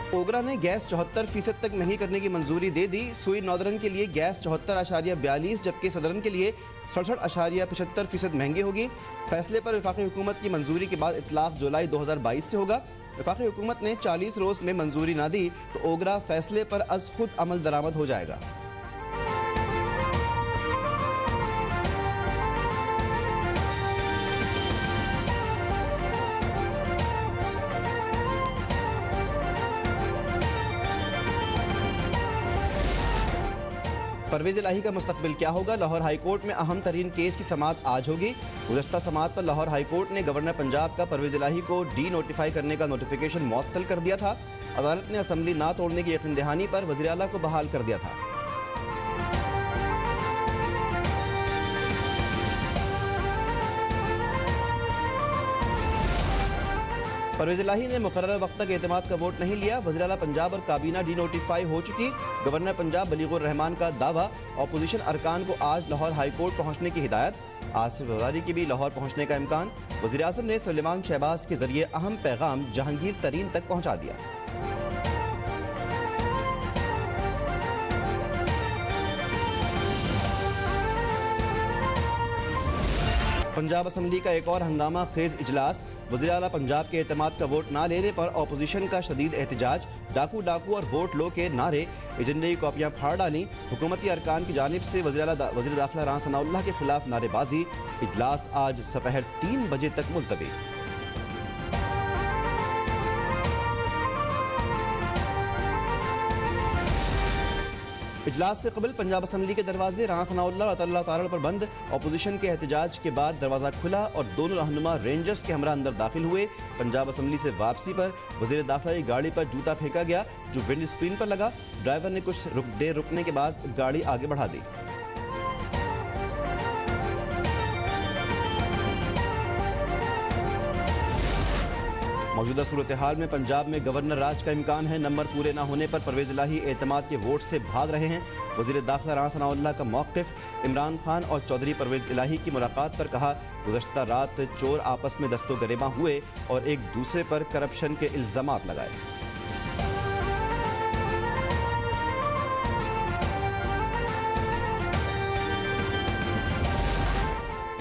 ओगरा ने गैस 74% तक महंगी करने की मंजूरी दे दी। सुई नॉर्दर्न के लिए गैस 74.42 जबकि सदर्न के लिए 67.75% महंगी होगी। फैसले पर वफाकी हुकूमत की मंजूरी के बाद इतलाक जुलाई 2022 से होगा। वफाकी हुकूमत ने 40 रोज़ में मंजूरी ना दी तो ओगरा फैसले पर अज खुद अमल दरामद हो जाएगा। परवेज़ इलाही का मुस्तकबिल क्या होगा? लाहौर हाई कोर्ट में अहम तरीन केस की समाअत आज होगी। गुज़श्ता समाअत पर लाहौर हाई कोर्ट ने गवर्नर पंजाब का परवेज़ इलाही को डी नोटिफाई करने का नोटिफिकेशन मुअत्तल कर दिया था। अदालत ने असम्बली ना तोड़ने की यकीन दहानी पर वज़ीर आला को बहाल कर दिया था। परवेज़ इलाही ने मुकर्रर वक्त तक एतमाद का वोट नहीं लिया। वज़ीर आला पंजाब और काबीना डी नोटिफाई हो चुकी। गवर्नर पंजाब बलीगुर रहमान का दावा। अपोजिशन अरकान को आज लाहौर हाई कोर्ट पहुंचने की हिदायत। आसिफ ज़रदारी की भी लाहौर पहुंचने का इम्कान। वज़ीर आज़म ने सुलेमान शहबाज के जरिए अहम पैगाम जहांगीर तरीन तक पहुंचा दिया। पंजाब असम्बली का एक और हंगामा खेज इजलास। वज़ीर आला पंजाब के एतमाद का वोट ना लेने पर अपोजिशन का शदीद एहतजाज। डाकू डाकू और वोट लो के नारे। एजेंडे की कॉपियाँ फाड़ डाली। हुकूमती अरकान की जानिब से वज़ीर दाखिला राना सनाउल्लाह के खिलाफ नारेबाजी। इजलास आज दोपहर 3 बजे तक मुलतवी। इजलास से कबल पंजाब असम्बली के दरवाजे राना सनाउल्लाह और अल्लाह ताला पर बंद। अपोजिशन के एहतजाज के बाद दरवाज़ा खुला और दोनों रहनुमा रेंजर्स के हमरा अंदर दाखिल हुए। पंजाब असम्बली से वापसी पर वज़ीर दाखिला की गाड़ी पर जूता फेंका गया जो विंड स्क्रीन पर लगा। ड्राइवर ने कुछ देर रुकने के बाद गाड़ी आगे बढ़ा दी। मौजूदा सूरत हाल में पंजाब में गवर्नर राज का इम्कान है। नंबर पूरे न होने पर परवेज़ इलाही एतमाद के वोट से भाग रहे हैं। वज़ीर दाखिला राना सनाउल्लाह का मौक़िफ़। इमरान खान और चौधरी परवेज़ इलाही की मुलाकात पर कहा, गुज़श्ता रात चोर आपस में दस्तो गरेबा हुए और एक दूसरे पर करप्शन के इल्ज़ामात लगाए।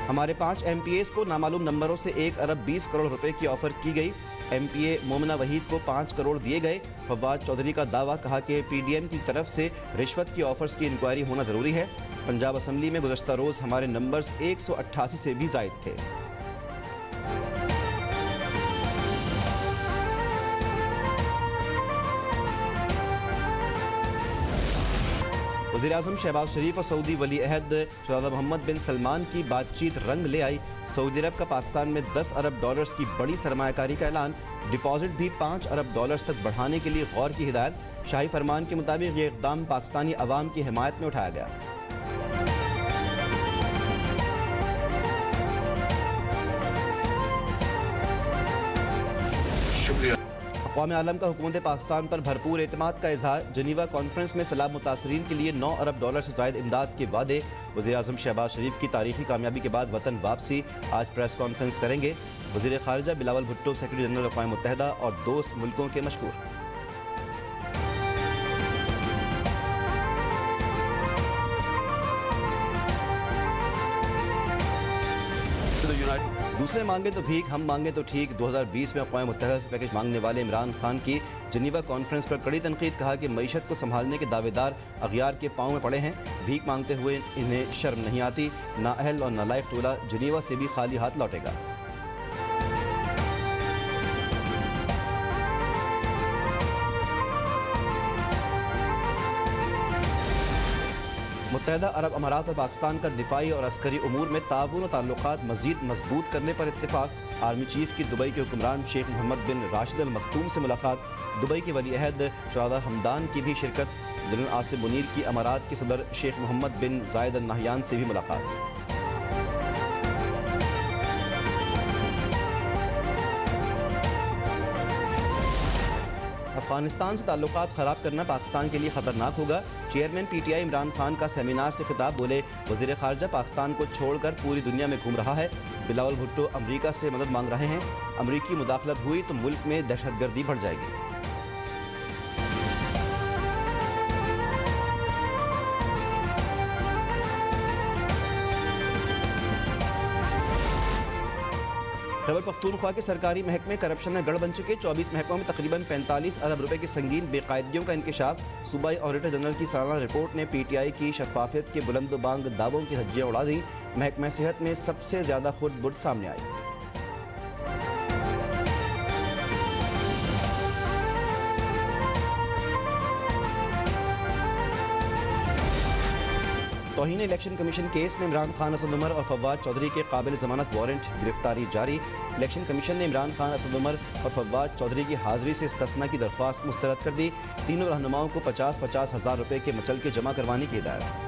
हमारे 5 MPAs को नामालूम नंबरों से 1 अरब 20 करोड़ रुपए की ऑफर की गई। MPA मोमिना वहीद को 5 करोड़ दिए गए। फवाद चौधरी का दावा। कहा कि PDM की तरफ से रिश्वत की ऑफर्स की इंक्वायरी होना ज़रूरी है। पंजाब असम्बली में गुज़श्ता रोज़ हमारे नंबर्स 188 से भी ज़ायद थे। वज़ीर आज़म शहबाज शरीफ और सऊदी वली अहद शहज़ादा मोहम्मद बिन सलमान की बातचीत रंग ले आई। सऊदी अरब का पाकिस्तान में $10 अरब की बड़ी सरमायाकारी का ऐलान। डिपॉजिट भी $5 अरब तक बढ़ाने के लिए गौर की हिदायत। शाही फरमान के मुताबिक ये इक़दाम पाकिस्तानी अवाम की हिमायत में उठाया गया। अक़वाम आलम का हुकूमत पाकिस्तान पर भरपूर एतमाद का इजहार। जनीवा कॉन्फ्रेंस में सैलाब मुतासरीन के लिए $9 अरब से ज़ायद इमदाद के वादे। वज़ीर आज़म शहबाज शरीफ की तारीखी कामयाबी के बाद वतन वापसी। आज प्रेस कॉन्फ्रेंस करेंगे। वज़ीर ख़ारिजा बिलावल भुट्टो सेक्रेटरी जनरल अक़वाम मुत्तहिदा और दोस्त मुल्कों के मशकूर। दूसरे मांगे तो भीख, हम मांगे तो ठीक। 2020 में अक़वाम मुत्तहिदा से पैकेज मांगने वाले इमरान खान की जनीवा कॉन्फ्रेंस पर कड़ी तनकीद। कहा कि मईशत को संभालने के दावेदार अगयार के पाँव में पड़े हैं। भीख मांगते हुए इन्हें शर्म नहीं आती। नाअहल और नालायक टोला जनीवा से भी खाली हाथ लौटेगा। मुत्तहिदा अरब अमारात और पाकिस्तान का दिफाई और अस्करी उमूर में ताउन और ताल्लुकात मज़ीद मजबूत करने पर इत्तेफाक। आर्मी चीफ की दुबई के हुक्मरान शेख मोहम्मद बिन राशिद अल मखतूम से मुलाकात। दुबई के वली अहद शहज़ादा हमदान की भी शिरकत। जनरल आसिम मुनीर की अमारात के सदर शेख मोहम्मद बिन जायद अल नहयान से भी मुलाकात। अफगानिस्तान से ताल्लुकात ख़राब करना पाकिस्तान के लिए ख़तरनाक होगा। चेयरमैन PTI इमरान खान का सेमिनार से खिताब। बोले, वज़ीर ख़ारिजा पाकिस्तान को छोड़कर पूरी दुनिया में घूम रहा है। बिलावल भुट्टो अमरीका से मदद मांग रहे हैं। अमरीकी मुदाखलत हुई तो मुल्क में दहशतगर्दी बढ़ जाएगी। खैबर पख्तूनख्वा के सरकारी महकमे करप्शन में गढ़ बन चुके। 24 महकमों में तकरीबन 45 अरब रुपए की संगीन बेकायदगियों का इंकशाफ। सूबाई ऑडिटर जनरल की सालाना रिपोर्ट ने PTI की शफाफियत के बुलंद बांग दावों की धज्जियां उड़ा दी। महकमा सेहत में सबसे ज्यादा खुद बुर्द सामने आई। तौहीन इलेक्शन कमीशन केस में इमरान खान, असद उमर और फवाद चौधरी के काबिल जमानत वारंट गिरफ्तारी जारी। इलेक्शन कमीशन ने इमरान खान, असद उमर और फवाद चौधरी की हाजिरी से इस्तिस्ना की दरख्वास्त मुस्तरद कर दी। तीनों रहनुमाओं को 50-50 हज़ार रुपए के मचलके जमा करवाने की हिदायत।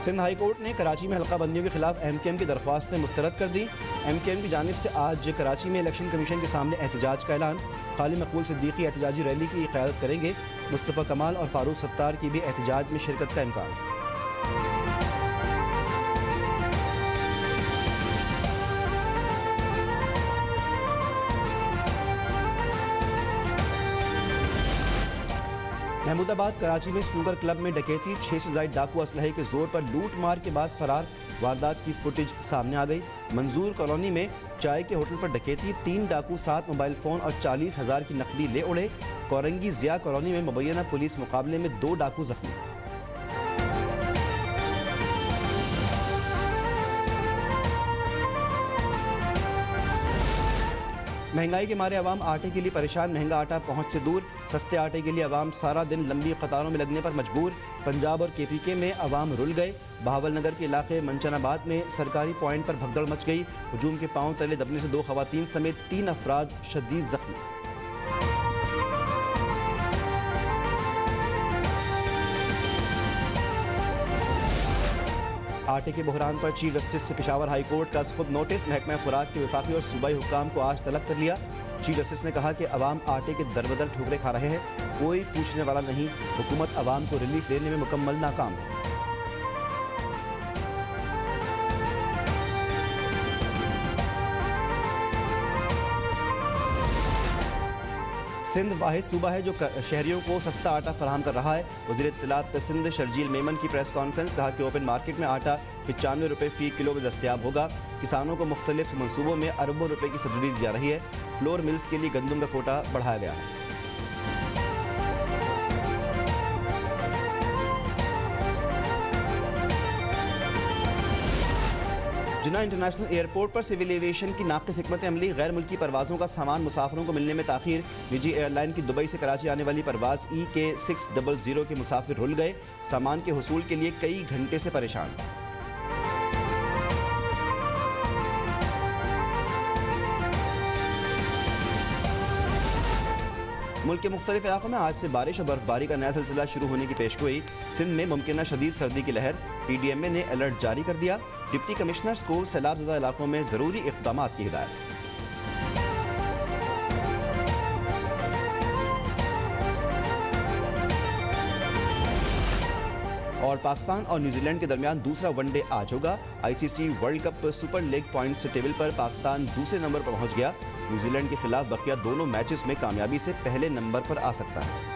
सिंध हाई कोर्ट ने कराची में हल्का बंदियों के खिलाफ MKM की दरख्वास्तें मुस्तरद कर दी। MKM की जानिब से आज कराची में इलेक्शन कमीशन के सामने एहतजाज का ऐलान। खाली मकबूल सिद्दीकी एहतजाजी रैली की क़यादत करेंगे। मुस्तफ़ा कमाल और फारूक सत्तार की भी एहतजाज में शिरकत का इम्कान। महमूदाबाद कराची में स्नूकर क्लब में डकैती। 6 से ज़ायद डाकू असलहे के जोर पर लूट मार के बाद फरार। वारदात की फुटेज सामने आ गई। मंजूर कॉलोनी में चाय के होटल पर डकैती। 3 डाकू 7 मोबाइल फ़ोन और 40,000 की नकदी ले उड़े। कोरंगी ज़िया कॉलोनी में मुबैना पुलिस मुकाबले में 2 डाकू जख्मी। महंगाई के मारे अवाम आटे के लिए परेशान। महंगा आटा पहुंच से दूर। सस्ते आटे के लिए अवाम सारा दिन लंबी कतारों में लगने पर मजबूर। पंजाब और KPK में अवाम रुल गए। बहावलनगर के इलाके मंचनाबाद में सरकारी पॉइंट पर भगदड़ मच गई। हुजूम के पांव तले दबने से 2 खवातीन समेत 3 अफराद शदीद जख्मी। आटे के बहरान पर चीफ जस्टिस से पेशावर हाई कोर्ट का खुद नोटिस। महकमा खुराक के वफाकी और सूबाई हुक्काम को आज तलब कर लिया। चीफ जस्टिस ने कहा कि अवाम आटे के दरबदर ठुकरे खा रहे हैं, कोई पूछने वाला नहीं। हुकूमत अवाम को रिलीफ देने में मुकम्मल नाकाम है। सिंध वाहिद सूबा है जो शहरियों को सस्ता आटा फराहम कर रहा है। वज़ीर इत्तलात सिंध शर्जील मेमन की प्रेस कॉन्फ्रेंस। कहा कि ओपन मार्केट में आटा 95 रुपये फ़ी किलो में दस्तयाब होगा। किसानों को मुख्तलिफ मनसूबों में अरबों रुपए की सब्सिडी दी जा रही है। फ्लोर मिल्स के लिए गंदम का कोटा बढ़ाया गया है। जिन्ना इंटरनेशनल एयरपोर्ट पर सिविल एविएशन की नाक़िस हिकमत अमली। गैर मुल्की परवाज़ों का सामान मुसाफिरों को मिलने में ताख़ीर। निजी एयरलाइन की दुबई से कराची आने वाली परवाज़ EK 600 के मुसाफिर रुल गए। सामान के हुसूल के लिए कई घंटे से परेशान। मुल्क के मुख्तलिफ इलाकों में आज से बारिश और बर्फबारी का नया सिलसिला शुरू होने की पेशगोई। सिंध में मुमकिन शदीद सर्दी की लहर। PDMA ने अलर्ट जारी कर दिया। डिप्टी कमिश्नर्स को सैलाबज़दा इलाकों में ज़रूरी इक़दामात की हिदायत। और पाकिस्तान और न्यूजीलैंड के दरमियान दूसरा वनडे आज होगा। ICC world cup super league points से टेबल पर पाकिस्तान दूसरे नंबर पर पहुंच गया। न्यूजीलैंड के खिलाफ बकिया दोनों मैचेस में कामयाबी से पहले नंबर पर आ सकता है।